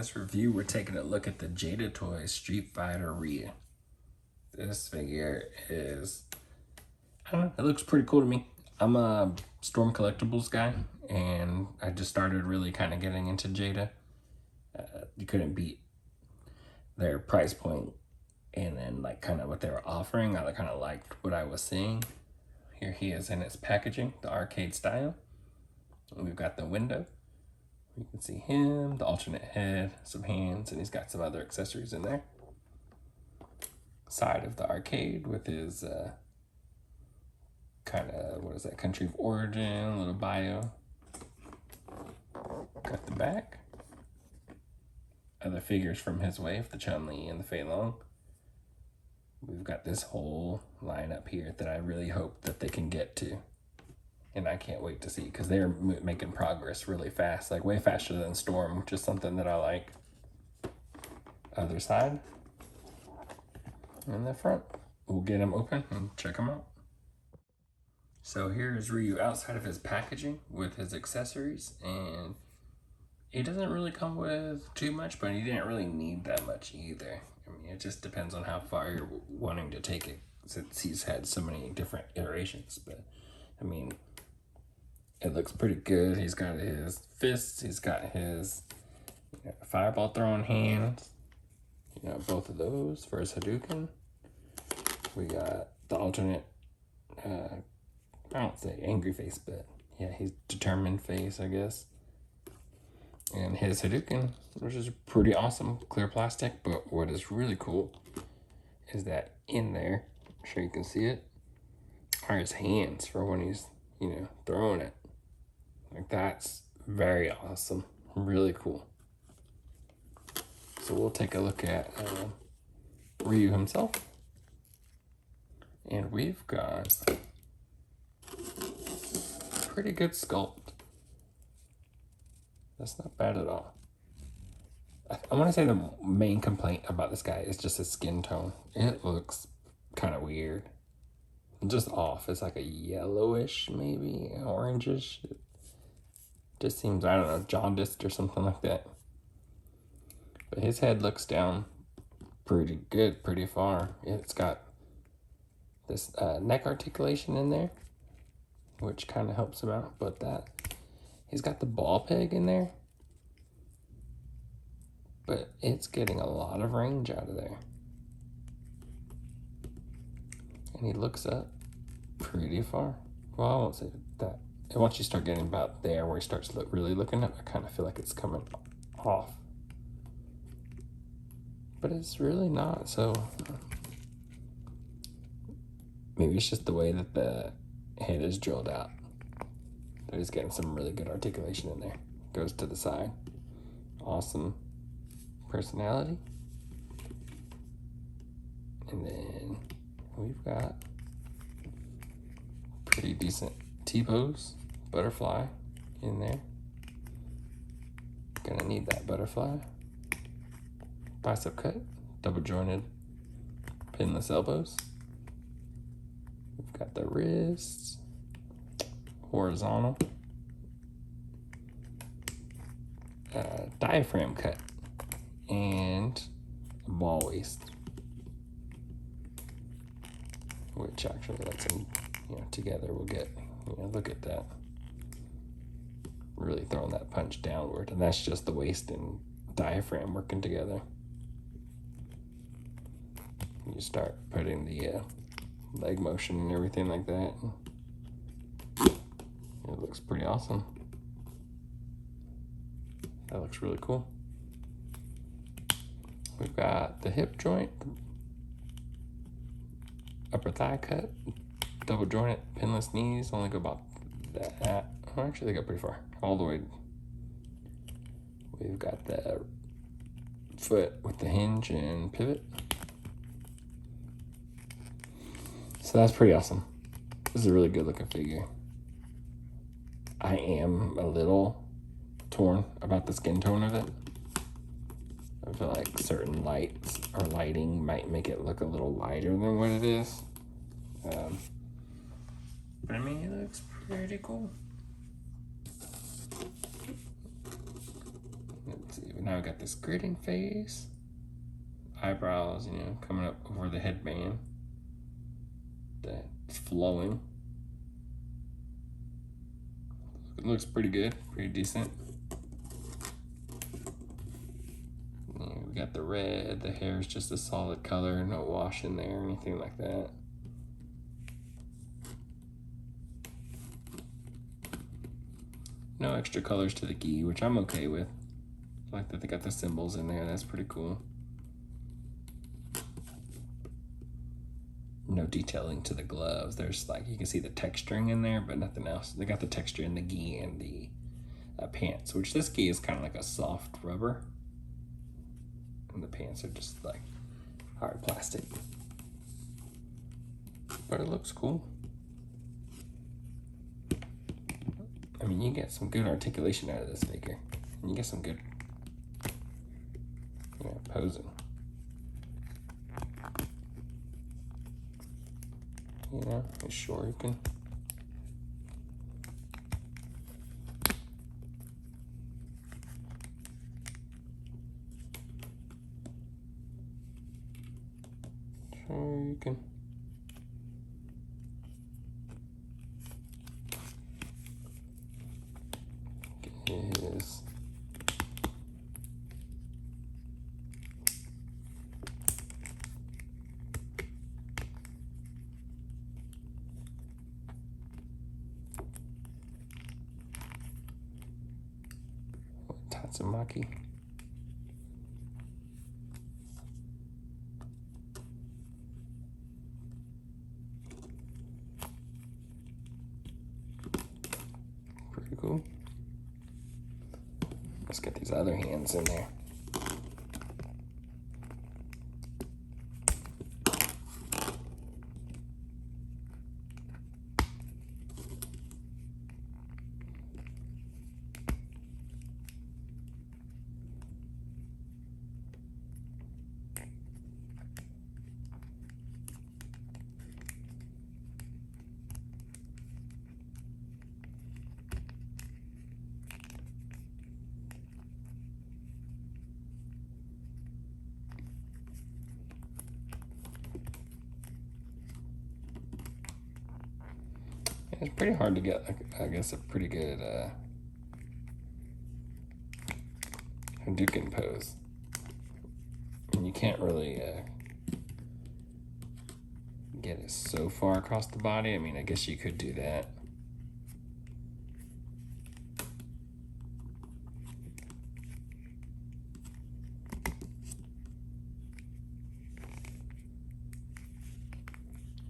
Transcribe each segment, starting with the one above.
this review, we're taking a look at the Jada Toys Street Fighter Rhea. This figure is, I don't know, it looks pretty cool to me. I'm a Storm Collectibles guy, and I just started really kind of getting into Jada. You couldn't beat their price point, and then like kind of what they were offering. I kind of liked what I was seeing. Here he is in his packaging, the arcade style. We've got the window. You can see him, the alternate head, some hands, and he's got some other accessories in there. Side of the arcade with his kind of, what is that, country of origin, little bio. Got the back. Other figures from his wave, the Chun-Li and the Fei Long. We've got this whole lineup here that I really hope that they can get to. And I can't wait to see, because they're making progress really fast, like way faster than Storm, which is something that I like. Other side. And the front. We'll get him open and check him out. So here is Ryu outside of his packaging with his accessories, and he doesn't really come with too much, but he didn't really need that much either. I mean, it just depends on how far you're wanting to take it, since he's had so many different iterations. But I mean, it looks pretty good. He's got his fists, he's got his fireball throwing hands, both of those for his Hadouken. We got the alternate, I don't say angry face, but yeah, he's determined face, I guess. And his Hadouken, which is pretty awesome, clear plastic. But what is really cool is that in there, I'm sure you can see it, are his hands for when he's, throwing it. Like, that's very awesome, really cool. So we'll take a look at Ryu himself. And we've got pretty good sculpt. That's not bad at all. I want to say the main complaint about this guy is just his skin tone. It looks kind of weird. Just off. It's like a yellowish, maybe orangish. It just seems, I don't know, jaundiced or something like that. But his head looks down pretty good, pretty far. It's got this neck articulation in there, which kind of helps him out. But he's got the ball peg in there, but it's getting a lot of range out of there. And he looks up pretty far. Well, I won't say that. And once you start getting about there where he starts really looking up, I kind of feel like it's coming off. But it's really not, so maybe it's just the way that the head is drilled out. But he's getting some really good articulation in there. Goes to the side. Awesome personality. And then we've got pretty decent T-pose, butterfly in there. Gonna need that butterfly. Bicep cut, double jointed, pinless elbows. We've got the wrists, horizontal, diaphragm cut, and a ball waist. Which actually, that's in, together we'll get, look at that. Really throwing that punch downward, and that's just the waist and diaphragm working together. You start putting the leg motion and everything like that. It looks pretty awesome. That looks really cool. We've got the hip joint, upper thigh cut, double jointed, pinless knees, only go about that. Oh, actually, they go pretty far, all the way. We've got the foot with the hinge and pivot. So that's pretty awesome. This is a really good looking figure. I am a little torn about the skin tone of it. I feel like certain lights or lighting might make it look a little lighter than what it is. But I mean, it looks pretty cool. Let's see, now we got this gritting face. Eyebrows, you know, coming up over the headband. That's flowing. It looks pretty good, pretty decent. And we got the red, the hair is just a solid color, no wash in there or anything like that. No extra colors to the gi, which I'm okay with. I like that they got the symbols in there, that's pretty cool. No detailing to the gloves. There's like, you can see the texturing in there, but nothing else. They got the texture in the gi and the pants, which this gi is kind of like a soft rubber. And the pants are just like hard plastic. But it looks cool. I mean, you get some good articulation out of this figure. And you get some good, you know, posing. You know, sure you can. Sure you can. Get his Tatsumaki. Pretty cool. Let's get these other hands in there. It's pretty hard to get, I guess, a pretty good Hadouken pose. And you can't really get it so far across the body. I mean, I guess you could do that.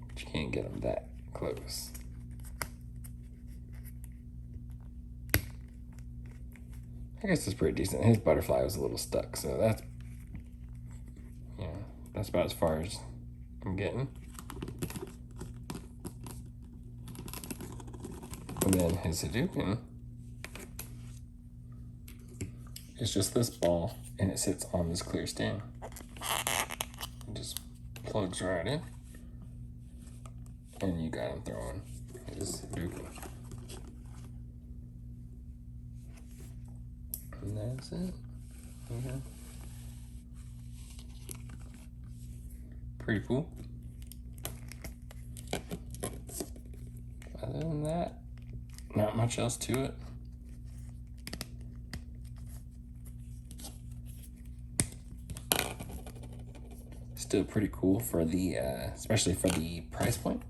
But you can't get them that close. I guess it's pretty decent. His butterfly was a little stuck, so that's, you know, that's about as far as I'm getting. And then his Hadouken is just this ball, and it sits on this clear stand. It just plugs right in, and you got him throwing his Hadouken. And that's it. Okay. Pretty cool. Other than that, not much else to it. Still pretty cool for the, especially for the price point.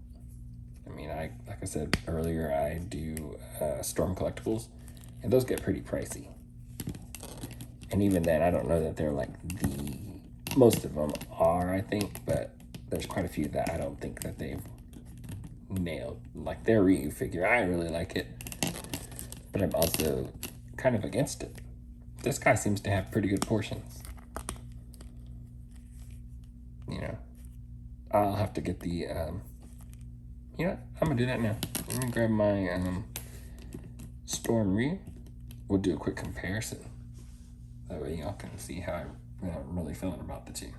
I mean, like I said earlier, I do Storm Collectibles, and those get pretty pricey. And even then, I don't know that they're like most of them are, I think, but there's quite a few that I don't think that they've nailed. Like their Ryu figure, I really like it, but I'm also kind of against it. This guy seems to have pretty good portions. You know, I'll have to get the, you know, I'm gonna do that now. Let me grab my Storm Ryu. We'll do a quick comparison. That way y'all can see how I'm really feeling about the two.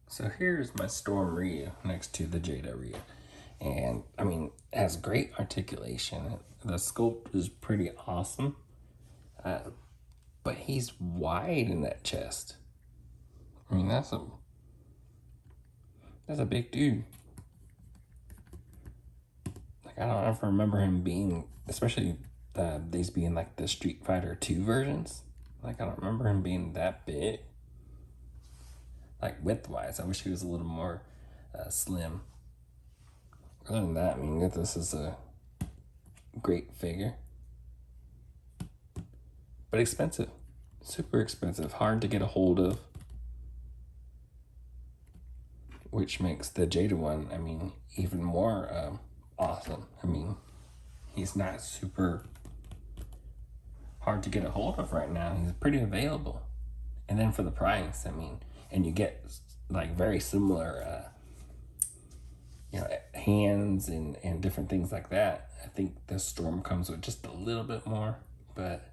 So here's my Storm Ryu next to the Jada Ryu. And I mean, it has great articulation. The sculpt is pretty awesome. but he's wide in that chest. I mean, that's a big dude. Like, I don't ever remember him being, especially these being like the Street Fighter 2 versions. Like, I don't remember him being that big. Like, width-wise, I wish he was a little more slim. Other than that, I mean, this is a great figure. But expensive. Super expensive. Hard to get a hold of. Which makes the Jada one, I mean, even more awesome. I mean, he's not super hard to get a hold of right now. He's pretty available. And then for the price, I mean, and you get like very similar hands and different things like that. I think the Storm comes with just a little bit more, but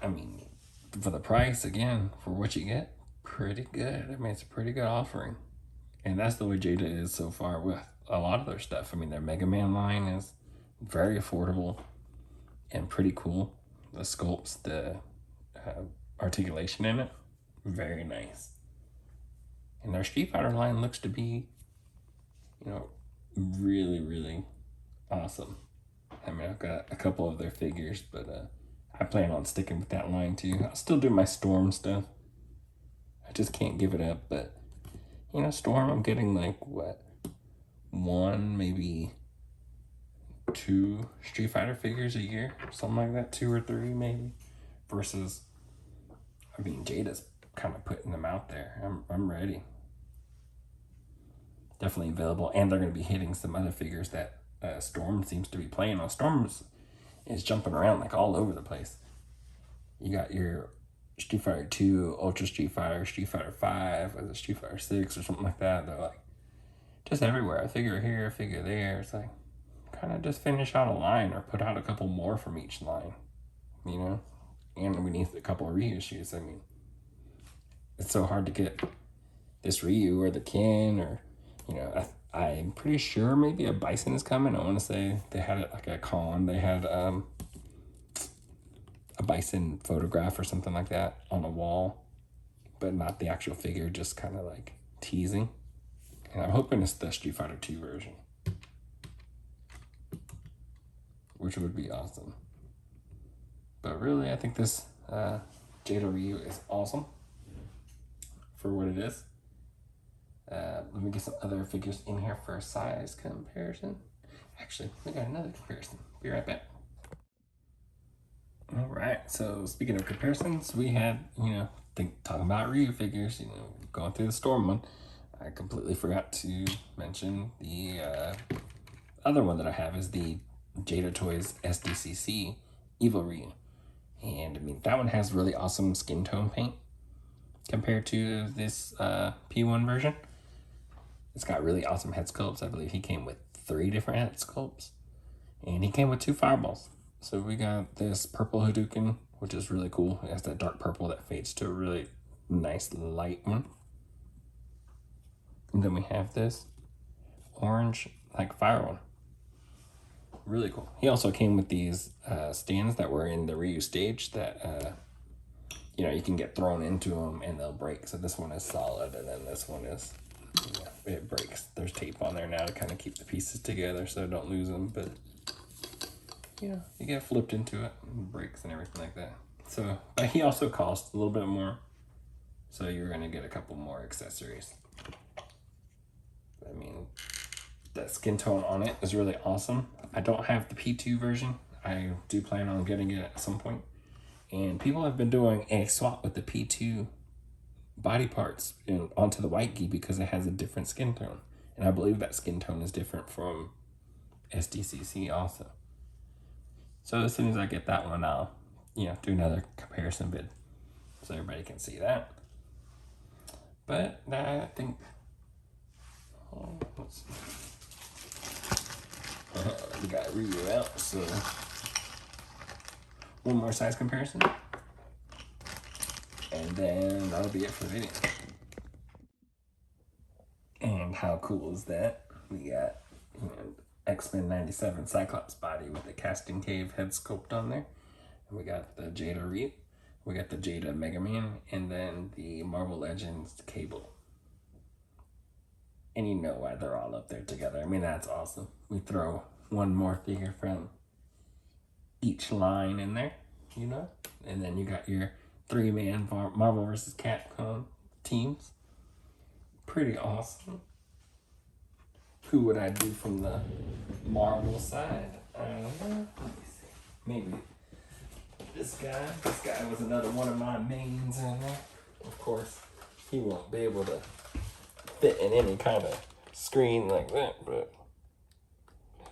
I mean, for the price, again, for what you get, pretty good. I mean, it's a pretty good offering. And that's the way Jada is so far with a lot of their stuff. I mean, their Mega Man line is very affordable and pretty cool. The sculpts, the articulation in it, very nice. And their Street Fighter line looks to be, really, really awesome. I mean, I've got a couple of their figures, but I plan on sticking with that line too. I'll still do my Storm stuff. I just can't give it up, but Storm, I'm getting like one, maybe 2 Street Fighter figures a year, something like that, 2 or 3 maybe. Versus, I mean, Jada's kind of putting them out there. I'm ready. Definitely available, and they're going to be hitting some other figures that Storm seems to be playing on. Storm is jumping around like all over the place. You got your Street Fighter 2, Ultra Street Fighter 5, or the Street Fighter 6 or something like that. They're like just everywhere. A figure here, a figure there. It's like kind of just finish out a line or put out a couple more from each line, And we need a couple of reissues. I mean, it's so hard to get this Ryu or the Ken or, I'm pretty sure maybe a Bison is coming. I want to say they had it like a con. They had a Bison photograph or something like that on a wall, but not the actual figure, just kind of like teasing. And I'm hoping it's the Street Fighter 2 version, which would be awesome. But really, I think this Jada Ryu is awesome for what it is. Let me get some other figures in here for a size comparison. Actually, we got another comparison. Be right back. All right, so speaking of comparisons, we had, talking about Ryu figures, going through the Storm one. I completely forgot to mention the other one that I have is the Jada Toys SDCC Evil Ryu. And I mean, that one has really awesome skin tone paint compared to this P1 version. It's got really awesome head sculpts. I believe he came with 3 different head sculpts. And he came with 2 fireballs. So we got this purple Hadouken, which is really cool. It has that dark purple that fades to a really nice light one. And then we have this orange, like fire one. Really cool. He also came with these stands that were in the Ryu stage that, you can get thrown into them and they'll break. So this one is solid, and then this one is, it breaks. There's tape on there now to kind of keep the pieces together so don't lose them, but you get flipped into it and breaks and everything like that. So, but he also costs a little bit more, so you're going to get a couple more accessories. I mean, that skin tone on it is really awesome. I don't have the P2 version. I do plan on getting it at some point. And people have been doing a swap with the P2 body parts onto the white gi because it has a different skin tone. And I believe that skin tone is different from SDCC also. So as soon as I get that one, I'll, do another comparison vid so everybody can see that. But I think, let's see. We got Ryu out, so one more size comparison. And then that'll be it for the video. And how cool is that? We got X-Men 97 Cyclops body with the casting cave head sculpt on there. And we got the Jada Ryu. We got the Jada Mega Man, and then the Marvel Legends Cable. And you know why they're all up there together. I mean, that's awesome. We throw one more figure from each line in there, you know? And then you got your 3-man Marvel vs. Capcom teams. Pretty awesome. Who would I do from the Marvel side? I don't know. Let me see. Maybe this guy. This guy was another one of my mains in there. Of course, he won't be able to fit in any kind of screen like that, but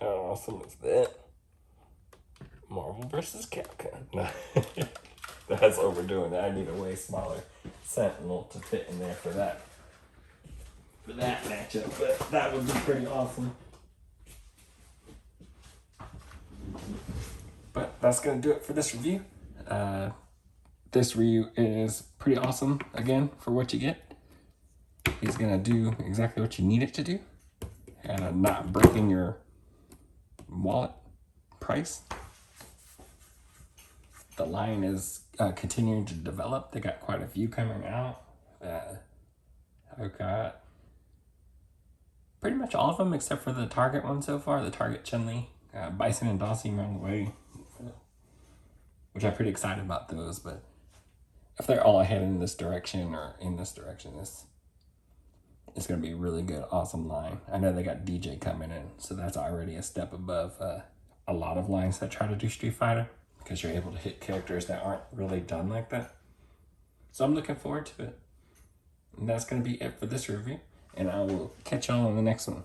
how awesome is that? Marvel vs. Capcom. No, that's overdoing it. I need a way smaller Sentinel to fit in there for that matchup, but that would be pretty awesome. But that's gonna do it for this review. This review is pretty awesome again for what you get. It's gonna do exactly what you need it to do, and not breaking your wallet price. The line is continuing to develop. They got quite a few coming out. I've got pretty much all of them except for the Target one so far. The Target Chun-Li, Bison and Dawson are on the way, which I'm pretty excited about those. But if they're all headed in this direction or in this direction, it's going to be a really good, awesome line. I know they got DJ coming in, so that's already a step above a lot of lines that try to do Street Fighter, because you're able to hit characters that aren't really done like that. So I'm looking forward to it. And that's going to be it for this review, and I will catch y'all on the next one.